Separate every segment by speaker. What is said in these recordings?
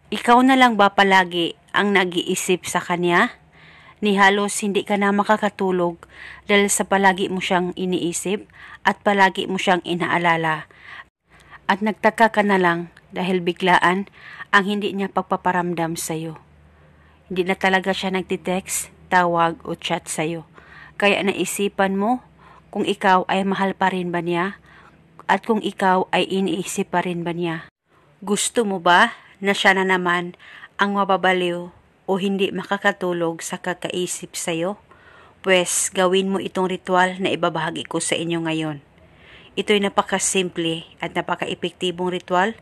Speaker 1: Ikaw na lang ba palagi ang nag-iisip sa kanya? Ni halos hindi ka na makakatulog dahil sa palagi mo siyang iniisip at palagi mo siyang inaalala. At nagtaka ka na lang dahil biglaan ang hindi niya pagpaparamdam sa'yo. Hindi na talaga siya nagtitext, tawag o chat sa'yo. Kaya naisipan mo kung ikaw ay mahal pa rin ba niya at kung ikaw ay iniisip pa rin ba niya. Gusto mo ba na siya na naman ang mababaliw o hindi makakatulog sa kakaisip sa'yo? Pues gawin mo itong ritual na ibabahagi ko sa inyo ngayon. Ito'y napakasimple at napaka-epektibong ritual,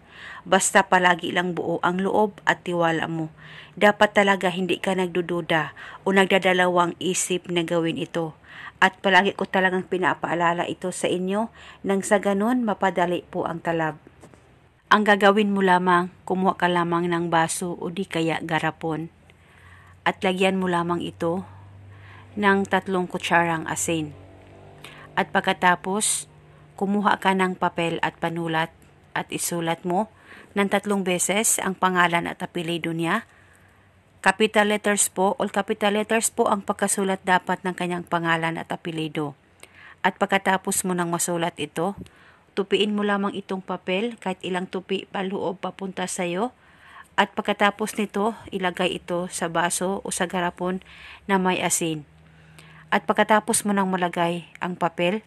Speaker 1: basta palagi lang buo ang loob at tiwala mo. Dapat talaga hindi ka nagdududa o nagdadalawang isip na gawin ito. At palagi ko talagang pinapaalala ito sa inyo nang sa ganun mapadali po ang talab. Ang gagawin mo lamang, kumuha ka lamang ng baso o di kaya garapon. At lagyan mo lamang ito ng 3 kutsarang asin. At pagkatapos, kumuha ka ng papel at panulat at isulat mo ng 3 beses ang pangalan at apelyido niya. Capital letters po ang pagkasulat dapat ng kanyang pangalan at apelyido. At pagkatapos mo nang masulat ito, tupiin mo lamang itong papel kahit ilang tupi paloob papunta sa iyo. At pagkatapos nito, ilagay ito sa baso o sa garapon na may asin. At pagkatapos mo nang malagay ang papel,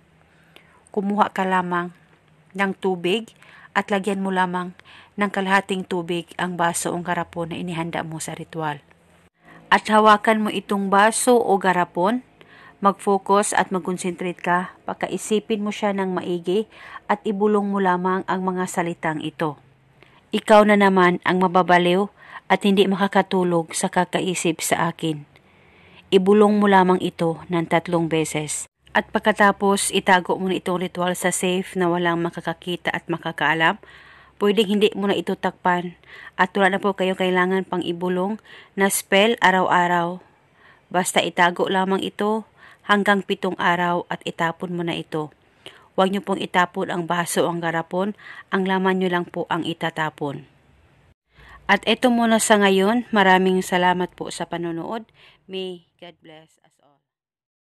Speaker 1: kumuha ka lamang ng tubig at lagyan mo lamang ng kalahating tubig ang baso o garapon na inihanda mo sa ritual. At hawakan mo itong baso o garapon, mag-focus at mag-concentrate ka, pagkaisipin mo siya ng maigi at ibulong mo lamang ang mga salitang ito. Ikaw na naman ang mababaliw at hindi makakatulog sa kakaisip sa akin. Ibulong mo lamang ito ng 3 beses. At pagkatapos, itago mo na itong ritual sa safe na walang makakakita at makakaalam. Pwedeng hindi mo na ito takpan at wala na po kayo kailangan pang ibulong na spell araw-araw. Basta itago lamang ito hanggang 7 araw at itapon mo na ito. Huwag niyo pong itapon ang baso o ang garapon, ang laman niyo lang po ang itatapon. At ito muna sa ngayon, maraming salamat po sa panonood. May God bless us.